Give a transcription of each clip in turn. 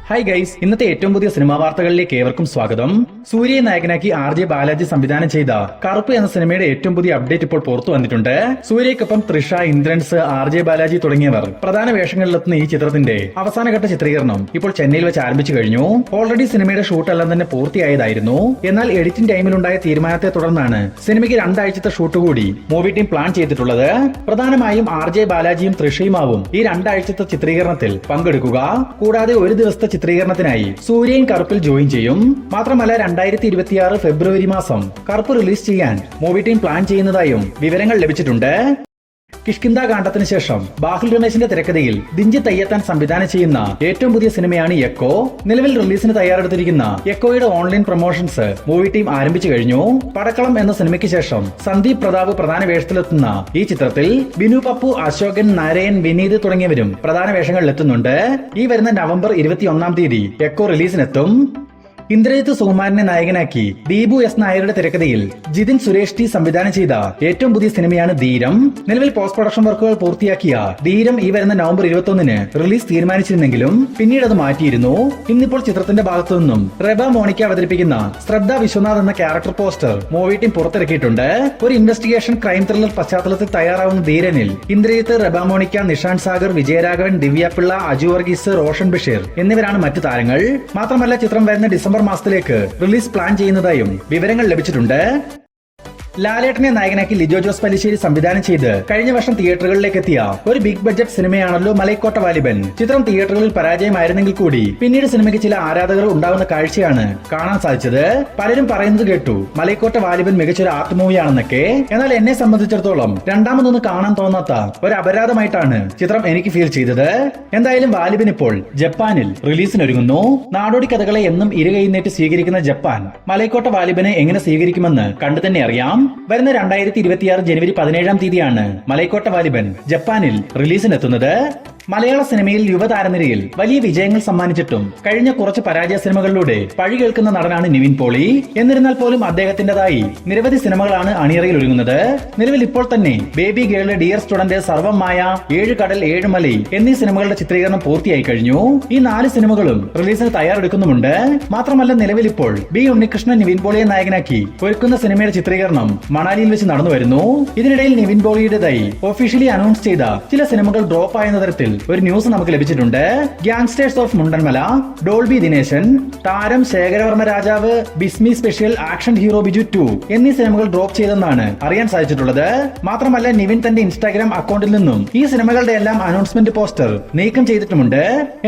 Hi guys, ഇന്നത്തെ ഏറ്റവും പുതിയ സിനിമാ വാർത്തകളിലേക്ക് ഏവർക്കും സ്വാഗതം. സൂര്യയെ നായകനാക്കി RJ ബാലാജി സംവിധാനം ചെയ്ത കറുപ്പ് എന്ന സിനിമയുടെ ഏറ്റവും പുതിയ അപ്ഡേറ്റ് ഇപ്പോൾ പുറത്തു വന്നിട്ടുണ്ട്. സൂര്യയ്ക്കൊപ്പം തൃഷ, ഇന്ദ്രൻസ്, RJ ബാലാജി തുടങ്ങിയവർ പ്രധാന വേഷങ്ങളിലെത്തുന്ന ഈ ചിത്രത്തിന്റെ അവസാനഘട്ട ചിത്രീകരണം ഇപ്പോൾ ചെന്നൈയിൽ വെച്ച് ആരംഭിച്ചു കഴിഞ്ഞു. ഓൾറെഡി സിനിമയുടെ ഷൂട്ട് എല്ലാം തന്നെ പൂർത്തിയായതായിരുന്നു. എന്നാൽ എഡിറ്റിംഗ് ടൈമിലുണ്ടായ തീരുമാനത്തെ തുടർന്നാണ് സിനിമയ്ക്ക് 2 ആഴ്ചത്തെ ഷൂട്ട് കൂടി മൂവി ടീം പ്ലാൻ ചെയ്തിട്ടുള്ളത്. പ്രധാനമായും RJ ബാലാജിയും തൃഷയുമാവും ഈ 2 ആഴ്ചത്തെ ചിത്രീകരണത്തിൽ പങ്കെടുക്കുക. കൂടാതെ ഒരു ദിവസത്തെ ചിത്രീകരണത്തിനായി സൂര്യയും കറുപ്പിൽ ജോയിൻ ചെയ്യും. മാത്രമല്ല 2026 ഫെബ്രുവരി മാസം കറുപ്പ് റിലീസ് ചെയ്യാൻ മൂവി ടീം പ്ലാൻ ചെയ്യുന്നതായും വിവരങ്ങൾ ലഭിച്ചിട്ടുണ്ട്. കിഷ്കിന്ദ കാണ്ഡത്തിന് ശേഷം ബാഹുൽ രമേശിന്റെ തിരക്കഥയിൽ ദിഞ്ചിത്ത് അയ്യത്താൻ സംവിധാനം ചെയ്യുന്ന ഏറ്റവും പുതിയ സിനിമയാണ് എക്കോ. നിലവിൽ റിലീസിന് തയ്യാറെടുത്തിരിക്കുന്ന എക്കോയുടെ ഓൺലൈൻ പ്രൊമോഷൻസ് മൂവി ടീം ആരംഭിച്ചു കഴിഞ്ഞു. പടക്കളം എന്ന സിനിമയ്ക്ക് ശേഷം സന്ദീപ് പ്രതാപ് പ്രധാന വേഷത്തിലെത്തുന്ന ഈ ചിത്രത്തിൽ ബിനു പപ്പു, അശോകൻ, നരയൻ, വിനീത് തുടങ്ങിയവരും പ്രധാന വേഷങ്ങളിലെത്തുന്നുണ്ട്. ഈ വരുന്ന നവംബർ 21 തീയതി എക്കോ റിലീസിനെത്തും. ഇന്ദ്രജിത്ത് സുകുമാരനെ നായകനാക്കി ദീപു എസ് നായരുടെ തിരക്കഥയിൽ ജിതിൻ സുരേഷ് ടി സംവിധാനം ചെയ്ത ഏറ്റവും പുതിയ സിനിമയാണ് ധീരം. നിലവിൽ പോസ്റ്റ് പ്രൊഡക്ഷൻ വർക്കുകൾ പൂർത്തിയാക്കിയ ധീരം ഈ വരുന്ന നവംബർ 21 റിലീസ് തീരുമാനിച്ചിരുന്നെങ്കിലും പിന്നീട് അത് മാറ്റിയിരുന്നു. ഇന്നിപ്പോൾ ചിത്രത്തിന്റെ ഭാഗത്തു നിന്നും റെബ മോണിക്ക അവതരിപ്പിക്കുന്ന ശ്രദ്ധ വിശ്വനാഥ് എന്ന ക്യാരക്ടർ പോസ്റ്റർ മൂവി ടീം പുറത്തിറക്കിയിട്ടുണ്ട്. ഒരു ഇൻവെസ്റ്റിഗേഷൻ ക്രൈം ത്രില്ലർ പശ്ചാത്തലത്തിൽ തയ്യാറാവുന്ന ധീരനിൽ ഇന്ദ്രജിത്ത്, റെബ മോണിക്ക, നിഷാന്ത് സാഗർ, വിജയരാഘവൻ, ദിവ്യപിള്ള, അജു വർഗീസ്, റോഷൻ ബഷീർ എന്നിവരാണ് മറ്റു താരങ്ങൾ. മാത്രമല്ല ചിത്രം വരുന്ന ഡിസംബർ മാസത്തിലേക്ക് റിലീസ് പ്ലാൻ ചെയ്യുന്നതായും വിവരങ്ങൾ ലഭിച്ചിട്ടുണ്ട്. ലാലേട്ടനെ നായകനാക്കി ലിജോ ജോസ് പല്ലിശ്ശേരി സംവിധാനം ചെയ്ത് കഴിഞ്ഞ വർഷം തിയേറ്ററുകളിലേക്ക് എത്തിയ ഒരു ബിഗ് ബഡ്ജറ്റ് സിനിമയാണല്ലോ മലൈക്കോട്ട വാലിബൻ. ചിത്രം തിയേറ്ററുകളിൽ പരാജയമായിരുന്നെങ്കിൽ കൂടി പിന്നീട് സിനിമയ്ക്ക് ചില ആരാധകർ ഉണ്ടാകുന്ന കാഴ്ചയാണ് കാണാൻ സാധിച്ചത്. പലരും പറയുന്നത് കേട്ടു മലൈക്കോട്ട വാലിബൻ മികച്ചൊരു ആർട്ട് മൂവിയാണെന്നൊക്കെ. എന്നാൽ എന്നെ സംബന്ധിച്ചിടത്തോളം രണ്ടാമതൊന്ന് കാണാൻ തോന്നാത്ത ഒരു അപരാധമായിട്ടാണ് ചിത്രം എനിക്ക് ഫീൽ ചെയ്തത്. എന്തായാലും വാലിബൻ ഇപ്പോൾ ജപ്പാനിൽ റിലീസിനൊരുങ്ങുന്നു. നാടോടി കഥകളെ എന്നും ഇരുകൈനീട്ടി സ്വീകരിക്കുന്ന ജപ്പാൻ മലൈക്കോട്ട വാലിബനെ എങ്ങനെ സ്വീകരിക്കുമെന്ന് കണ്ടു തന്നെ അറിയാം. വരുന്ന 2026 ജനുവരി 17 തീയതിയാണ് മലൈക്കോട്ട വാലിബൻ ജപ്പാനിൽ റിലീസിനെത്തുന്നത്. മലയാള സിനിമയിൽ യുവതാരനിരയിൽ വലിയ വിജയങ്ങൾ സമ്മാനിച്ചിട്ടും കഴിഞ്ഞ കുറച്ച് പരാജയ സിനിമകളിലൂടെ പഴി കേൾക്കുന്ന നടനാണ് നിവിൻ പോളി. എന്നിരുന്നാൽ പോലും അദ്ദേഹത്തിന്റേതായി നിരവധി സിനിമകളാണ് അണിയറയിൽ ഒരുങ്ങുന്നത്. നിലവിൽ ഇപ്പോൾ തന്നെ ബേബി ഗേൾ, ഡിയർ സ്റ്റുഡന്റ്, സർവം മായ, 7 കടൽ 7 മലൈ എന്നീ സിനിമകളുടെ ചിത്രീകരണം പൂർത്തിയായി കഴിഞ്ഞു. ഈ 4 സിനിമകളും റിലീസിന് തയ്യാറെടുക്കുന്നുമുണ്ട്. മാത്രമല്ല നിലവിൽ ഇപ്പോൾ ബി ഉണ്ണികൃഷ്ണൻ നിവിൻ പോളിയെ നായകനാക്കി ഒരുക്കുന്ന സിനിമയുടെ ചിത്രീകരണം മണാലിയിൽ വെച്ച് നടന്നു വരുന്നു. ഇതിനിടയിൽ നിവിൻ പോളിയുടേതായി ഒഫീഷ്യലി അനൗൺസ് ചെയ്ത ചില സിനിമകൾ ഡ്രോപ്പ് ആയെന്ന തരത്തിൽ ഒരു ന്യൂസ് നമുക്ക് ലഭിച്ചിട്ടുണ്ട്. Gangsters of Mundanmala, Dolby Dineshan, താരം, ശേഖരവർമ്മ രാജാവ്, ബിസ്മി സ്പെഷ്യൽ, ആക്ഷൻ ഹീറോ ബിജു 2 എന്നീ സിനിമകൾ ഡ്രോപ്പ് ചെയ്തെന്നാണ് അറിയാൻ സാധിച്ചിട്ടുള്ളത്. മാത്രമല്ല നിവിൻ തന്റെ ഇൻസ്റ്റാഗ്രാം അക്കൗണ്ടിൽ നിന്നും ഈ സിനിമകളുടെ എല്ലാം അനൗൺസ്മെന്റ് പോസ്റ്റർ നീക്കം ചെയ്തിട്ടുമുണ്ട്.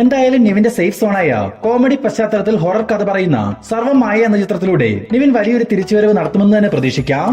എന്തായാലും നിവിന്റെ സേഫ് സോണായ കോമഡി പശ്ചാത്തലത്തിൽ ഹൊറർ കഥ പറയുന്ന സർവം മായ എന്ന ചിത്രത്തിലൂടെ നിവിൻ വലിയൊരു തിരിച്ചുവരവ് നടത്തുമെന്ന് തന്നെ പ്രതീക്ഷിക്കാം.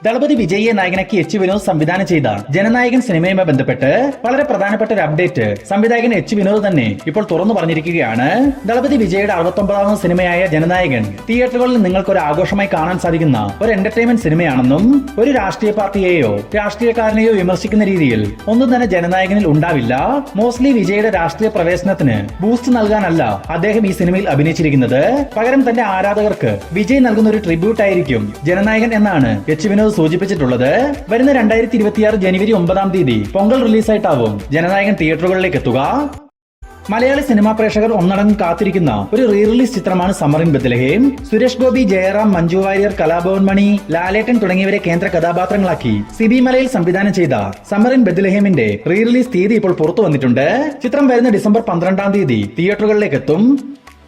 ദളപതി വിജയിയെ നായകനാക്കി എച്ച് വിനോദ് സംവിധാനം ചെയ്ത ജനനായകൻ സിനിമയുമായി ബന്ധപ്പെട്ട് വളരെ പ്രധാനപ്പെട്ട ഒരു അപ്ഡേറ്റ് സംവിധായകൻ എച്ച് വിനോദ് തന്നെ ഇപ്പോൾ തുറന്നു പറഞ്ഞിരിക്കുകയാണ്. ദളപതി വിജയുടെ 69ാമത് സിനിമയായ ജനനായകൻ തിയേറ്ററുകളിൽ നിങ്ങൾക്ക് ഒരു ആഘോഷമായി കാണാൻ സാധിക്കുന്ന ഒരു എന്റർടൈൻമെന്റ് സിനിമയാണെന്നും ഒരു രാഷ്ട്രീയ പാർട്ടിയെയോ രാഷ്ട്രീയക്കാരനെയോ വിമർശിക്കുന്ന രീതിയിൽ ഒന്നും തന്നെ ജനനായകനിൽ ഉണ്ടാവില്ല. മോസ്റ്റ്ലി വിജയുടെ രാഷ്ട്രീയ പ്രവേശനത്തിന് ബൂസ്റ്റ് നൽകാനല്ല അദ്ദേഹം ഈ സിനിമയിൽ അഭിനയിച്ചിരിക്കുന്നത്. പകരം തന്റെ ആരാധകർക്ക് വിജയ് നൽകുന്ന ഒരു ട്രിബ്യൂട്ട് ആയിരിക്കും ജനനായകൻ എന്നാണ് എച്ച് വിനോദ് സൂചിപ്പിച്ചിട്ടുള്ളത്. വരുന്ന 2026 ജനുവരി 9 തീയതി പൊങ്കൽ റിലീസായിട്ടാവും ജനനായകൻ തിയേറ്ററുകളിലേക്ക് എത്തുക. മലയാളി സിനിമാ പ്രേക്ഷകർ ഒന്നടങ്കം കാത്തിരിക്കുന്ന ഒരു റീ റിലീസ് ചിത്രമാണ് സമ്മർ ഇൻ ബെത്ലഹേം. സുരേഷ് ഗോപി, ജയറാം, മഞ്ജു വാര്യർ, കലാഭവൻ മണി, ലാലേട്ടൻ തുടങ്ങിയവരെ കേന്ദ്ര കഥാപാത്രങ്ങളാക്കി സിബി മലയിൽ സംവിധാനം ചെയ്ത സമ്മർ ഇൻ ബെത്ലഹേമിന്റെ റീ റിലീസ് തീയതി ഇപ്പോൾ പുറത്തു വന്നിട്ടുണ്ട്. ചിത്രം വരുന്ന ഡിസംബർ 12 തീയതി തിയേറ്ററുകളിലേക്ക് എത്തും.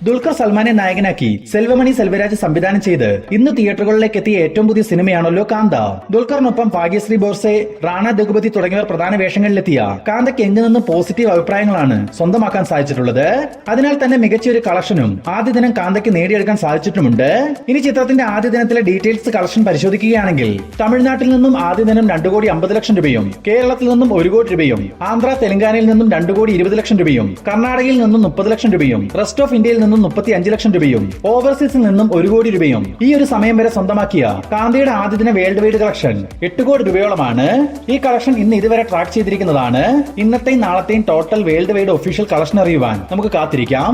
ദുൽഖർ സൽമാനെ നായകനാക്കി സെൽവമണി സെൽവരാജ് സംവിധാനം ചെയ്ത് ഇന്ന് തിയേറ്ററുകളിലേക്ക് എത്തിയ ഏറ്റവും പുതിയ സിനിമയാണല്ലോ കാന്ത. ദുൽഖറിനൊപ്പം ഭാഗ്യശ്രീ ബോർസെ, റാണ ദഗുപതി തുടങ്ങിയവർ പ്രധാന വേഷങ്ങളിലെത്തിയ കാന്തയ്ക്ക് എങ്ങു നിന്നും പോസിറ്റീവ് അഭിപ്രായങ്ങളാണ് സ്വന്തമാക്കാൻ സാധിച്ചിട്ടുള്ളത്. അതിനാൽ തന്നെ മികച്ചൊരു കളക്ഷനും ആദ്യ ദിനം കാന്തയ്ക്ക് നേടിയെടുക്കാൻ സാധിച്ചിട്ടുമുണ്ട്. ഇനി ചിത്രത്തിന്റെ ആദ്യ ദിനത്തിലെ ഡീറ്റെയിൽസ് കളക്ഷൻ പരിശോധിക്കുകയാണെങ്കിൽ തമിഴ്നാട്ടിൽ നിന്നും ആദ്യ ദിനം 2,50,00,000 രൂപയും, കേരളത്തിൽ നിന്നും 1 കോടി രൂപയും, ആന്ധ്ര തെലങ്കാനയിൽ നിന്നും 2,20,00,000 രൂപയും, കർണാടകയിൽ നിന്നും 30,00,000 രൂപയും, റെസ്റ്റ് ഓഫ് ഇന്ത്യയിൽ 35,00,000 രൂപയും, ഓവർസീസിൽ നിന്നും 1 കോടി രൂപയും ഈ ഒരു സമയം വരെ സ്വന്തമാക്കിയ കാന്തയുടെ ആദ്യ ദിന വേൾഡ് വൈഡ് കളക്ഷൻ 8 കോടി രൂപയോളമാണ്. ഈ കളക്ഷൻ ഇന്ന് ഇതുവരെ ട്രാക്ക് ചെയ്തിരിക്കുന്നതാണ്. ഇന്നത്തെയും നാളത്തെയും total world wide official collection അറിയുവാൻ നമുക്ക് കാത്തിരിക്കാം.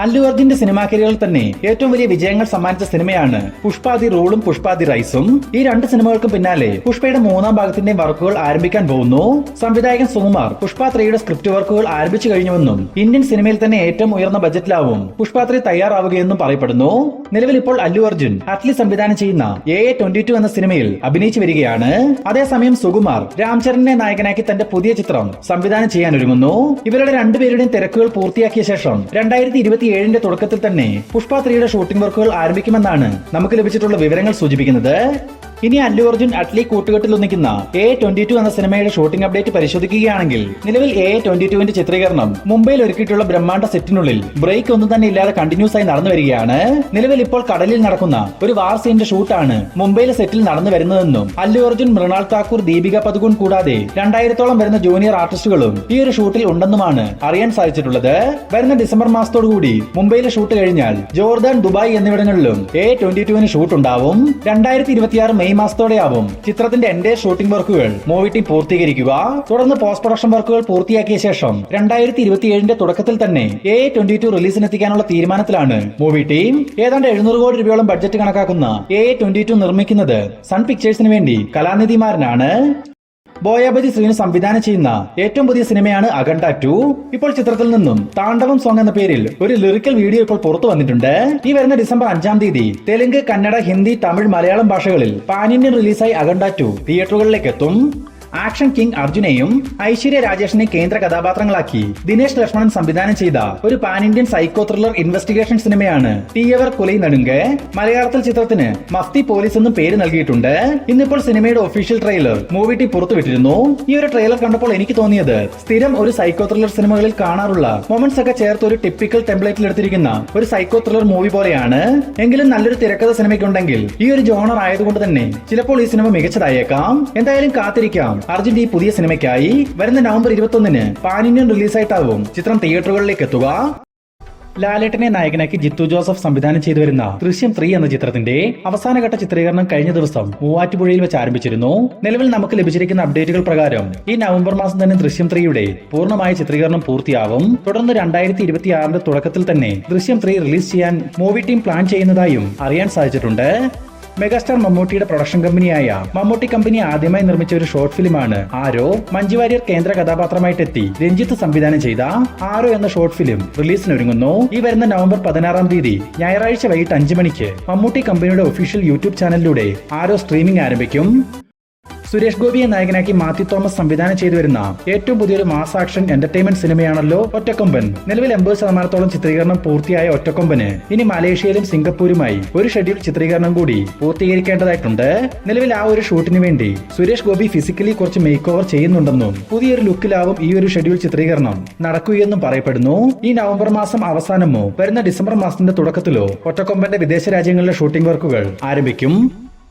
അല്ലു അർജുന്റെ സിനിമാ കരിയറിൽ തന്നെ ഏറ്റവും വലിയ വിജയങ്ങൾ സമ്മാനിച്ച സിനിമയാണ് പുഷ്പ ദി റൂളും പുഷ്പ ദി റൈസും. ഈ രണ്ട് സിനിമകൾക്കും പിന്നാലെ പുഷ്പയുടെ മൂന്നാം ഭാഗത്തിന്റെ വർക്കുകൾ ആരംഭിക്കാൻ പോകുന്നു. സംവിധായകൻ സുകുമാർ പുഷ്പ 3യുടെ സ്ക്രിപ്റ്റ് വർക്കുകൾ ആരംഭിച്ചു കഴിഞ്ഞുവെന്നും ഇന്ത്യൻ സിനിമയിൽ തന്നെ ഏറ്റവും ഉയർന്ന ബജറ്റിലാവും പുഷ്പ 3 തയ്യാറാവുകയെന്നും പറയപ്പെടുന്നു. നിലവിൽ ഇപ്പോൾ അല്ലു അർജുൻ അറ്റ്ലി സംവിധാനം ചെയ്യുന്ന AA22 എന്ന സിനിമയിൽ അഭിനയിച്ചു വരികയാണ്. അതേസമയം സുകുമാർ രാംചരണിനെ നായകനാക്കി തന്റെ പുതിയ ചിത്രം സംവിധാനം ചെയ്യാൻ ഒരുങ്ങുന്നു. ഇവരുടെ രണ്ടുപേരുടെയും തിരക്കുകൾ പൂർത്തിയാക്കിയ ശേഷം 2027ന്റെ തുടക്കത്തിൽ തന്നെ പുഷ്പ 3യുടെ ഷൂട്ടിംഗ് വർക്കുകൾ ആരംഭിക്കുമെന്നാണ് നമുക്ക് ലഭിച്ചിട്ടുള്ള വിവരങ്ങൾ സൂചിപ്പിക്കുന്നത്. ഇനി അല്ലു അർജുൻ അറ്റ്ലി കൂട്ടുകെട്ടിൽ ഒന്നിക്കുന്ന AA22 എന്ന സിനിമയുടെ ഷൂട്ടിംഗ് അപ്ഡേറ്റ് പരിശോധിക്കുകയാണെങ്കിൽ നിലവിൽ AA22ന്റെ ചിത്രീകരണം മുംബൈയിൽ ഒരുക്കിയിട്ടുള്ള ബ്രഹ്മാണ്ഡ സെറ്റിനുള്ളിൽ ബ്രേക്ക് ഒന്നും തന്നെ ഇല്ലാതെ കണ്ടിന്യൂസ് ആയി നടന്നു വരികയാണ്. നിലവിൽ ഇപ്പോൾ കടലിൽ നടക്കുന്ന ഒരു വാർ സീനിന്റെ ഷൂട്ടാണ് മുംബൈയിലെ സെറ്റിൽ നടന്നു വരുന്നതെന്നും അല്ലു അർജുൻ, മൃണാൾ താക്കൂർ, ദീപിക പദുകോൺ കൂടാതെ 2000-ഓളം വരുന്ന ജൂനിയർ ആർട്ടിസ്റ്റുകളും ഈ ഒരു ഷൂട്ടിൽ ഉണ്ടെന്നുമാണ് അറിയാൻ സാധിച്ചിട്ടുള്ളത്. വരുന്ന ഡിസംബർ മാസത്തോടുകൂടി മുംബൈയിലെ ഷൂട്ട് കഴിഞ്ഞാൽ ജോർദാൻ, ദുബായ് എന്നിവിടങ്ങളിലും AA22ന് ഷൂട്ട് ഉണ്ടാവും. 2026 മെയ് മാസത്തോടെയാവും ചിത്രത്തിന്റെ എന്റെ ഷൂട്ടിംഗ് വർക്കുകൾ മൂവി ടീം പൂർത്തീകരിക്കുക. തുടർന്ന് പോസ്റ്റ് പ്രൊഡക്ഷൻ വർക്കുകൾ പൂർത്തിയാക്കിയ ശേഷം 2027ന്റെ തുടക്കത്തിൽ തന്നെ AA22 റിലീസിനെത്തിക്കാനുള്ള തീരുമാനത്തിലാണ് മൂവി ടീം. ഏതാണ്ട് 700 കോടി രൂപയോളം ബഡ്ജറ്റ് കണക്കാക്കുന്ന AA22 നിർമ്മിക്കുന്നത് സൺ പിക്ചേഴ്സിന് വേണ്ടി കലാനിധിമാരനാണ്. ബോയാബജി ശ്രീനു സംവിധാനം ചെയ്യുന്ന ഏറ്റവും പുതിയ സിനിമയാണ് അഖണ്ഡ 2. ഇപ്പോൾ ചിത്രത്തിൽ നിന്നും താണ്ഡവം സോങ് എന്ന പേരിൽ ഒരു ലിറിക്കൽ വീഡിയോ ഇപ്പോൾ പുറത്തു വന്നിട്ടുണ്ട്. ഈ വരുന്ന ഡിസംബർ 5-ാം തീയതി തെലുങ്ക്, കന്നഡ, ഹിന്ദി, തമിഴ്, മലയാളം ഭാഷകളിൽ പാൻ ഇന്ത്യൻ റിലീസായി അഖണ്ഡ 2 തിയേറ്ററുകളിലേക്ക് എത്തും. ആക്ഷൻ കിങ് അർജുനെയും ഐശ്വര്യ രാജേഷിനെയും കേന്ദ്ര കഥാപാത്രങ്ങളാക്കി ദിനേശ് ലക്ഷ്മണൻ സംവിധാനം ചെയ്ത ഒരു pan Indian psycho thriller investigation സിനിമയാണ് തീയവർ കൊലൈ നടുങ്ക്. മലയാളത്തിൽ ചിത്രത്തിന് മഫ്തി പോലീസ് എന്നും പേര് നൽകിയിട്ടുണ്ട്. ഇന്നിപ്പോൾ സിനിമയുടെ ഒഫീഷ്യൽ ട്രെയിലർ മൂവി ടീം പുറത്തുവിട്ടിരുന്നു. ഈ ഒരു ട്രെയിലർ കണ്ടപ്പോൾ എനിക്ക് തോന്നിയത് സ്ഥിരം ഒരു സൈക്കോ ത്രില്ലർ സിനിമകളിൽ കാണാറുള്ള മൊമെന്റ്സ് ഒക്കെ ചേർത്ത് ഒരു ടിപ്പിക്കൽ ടെംപ്ലേറ്റിൽ എടുത്തിരിക്കുന്ന ഒരു സൈക്കോ ത്രില്ലർ മൂവി പോലെയാണ്. എങ്കിലും നല്ലൊരു തിരക്കഥ സിനിമയ്ക്കുണ്ടെങ്കിൽ ഈ ഒരു ജോണർ ആയതുകൊണ്ട് തന്നെ ചിലപ്പോൾ ഈ സിനിമ മികച്ചതായേക്കാം. എന്തായാലും കാത്തിരിക്കാം. അർജുന്റെ ഈ പുതിയ സിനിമയ്ക്കായി വരുന്ന നവംബർ 21-ന് പാൻ ഇന്ത്യൻ റിലീസായിട്ടാവും ചിത്രം തിയേറ്ററുകളിലേക്ക് എത്തുക. ലാലേട്ടനെ നായകനാക്കി ജിത്തു ജോസഫ് സംവിധാനം ചെയ്തു വരുന്ന ദൃശ്യം 3 എന്ന ചിത്രത്തിന്റെ അവസാനഘട്ട ചിത്രീകരണം കഴിഞ്ഞ ദിവസം മൂവാറ്റുപുഴയിൽ വെച്ച് ആരംഭിച്ചിരുന്നു. നിലവിൽ നമുക്ക് ലഭിച്ചിരിക്കുന്ന അപ്ഡേറ്റുകൾ പ്രകാരം ഈ നവംബർ മാസം തന്നെ ദൃശ്യം 3യുടെ പൂർണ്ണമായ ചിത്രീകരണം പൂർത്തിയാവും. തുടർന്ന് 2026ന്റെ തുടക്കത്തിൽ തന്നെ ദൃശ്യം 3 റിലീസ് ചെയ്യാൻ മൂവി ടീം പ്ലാൻ ചെയ്യുന്നതായും അറിയാൻ സാധിച്ചിട്ടുണ്ട്. മെഗാസ്റ്റാർ മമ്മൂട്ടിയുടെ പ്രൊഡക്ഷൻ കമ്പനിയായ മമ്മൂട്ടി കമ്പനി ആദ്യമായി നിർമ്മിച്ച ഒരു ഷോർട്ട് ഫിലിമാണ് ആരോ. മഞ്ജു വാര്യർ കേന്ദ്ര കഥാപാത്രമായിട്ടെത്തി രഞ്ജിത്ത് സംവിധാനം ചെയ്ത ആരോ എന്ന ഷോർട്ട് ഫിലിം റിലീസിനൊരുങ്ങുന്നു. ഈ വരുന്ന നവംബർ 16-ാം തീയതി ഞായറാഴ്ച വൈകിട്ട് 5 മണിക്ക് മമ്മൂട്ടി കമ്പനിയുടെ ഒഫീഷ്യൽ യൂട്യൂബ് ചാനലിലൂടെ ആരോ സ്ട്രീമിംഗ് ആരംഭിക്കും. സുരേഷ് ഗോപിയെ നായകനാക്കി മാത്യു തോമസ് സംവിധാനം ചെയ്തു വരുന്ന ഏറ്റവും പുതിയൊരു മാസ് ആക്ഷൻ എന്റർടൈൻമെന്റ് സിനിമയാണല്ലോ ഒറ്റക്കൊമ്പൻ. നിലവിൽ 80% ചിത്രീകരണം പൂർത്തിയായ ഒറ്റക്കൊമ്പന് ഇനി മലേഷ്യയിലും സിംഗപ്പൂരുമായി ഒരു ഷെഡ്യൂൾ ചിത്രീകരണം കൂടി പൂർത്തീകരിക്കേണ്ടതായിട്ടുണ്ട്. നിലവിൽ ആ ഒരു ഷൂട്ടിന് വേണ്ടി സുരേഷ് ഗോപി ഫിസിക്കലി കുറച്ച് മേക്ക് ഓവർ ചെയ്യുന്നുണ്ടെന്നും പുതിയൊരു ലുക്കിലാവും ഈ ഒരു ഷെഡ്യൂൾ ചിത്രീകരണം നടക്കുകയെന്നും പറയപ്പെടുന്നു. ഈ നവംബർ മാസം അവസാനമോ വരുന്ന ഡിസംബർ മാസത്തിന്റെ തുടക്കത്തിലോ ഒറ്റക്കൊമ്പന്റെ വിദേശ രാജ്യങ്ങളിലെ ഷൂട്ടിംഗ് വർക്കുകൾ ആരംഭിക്കും.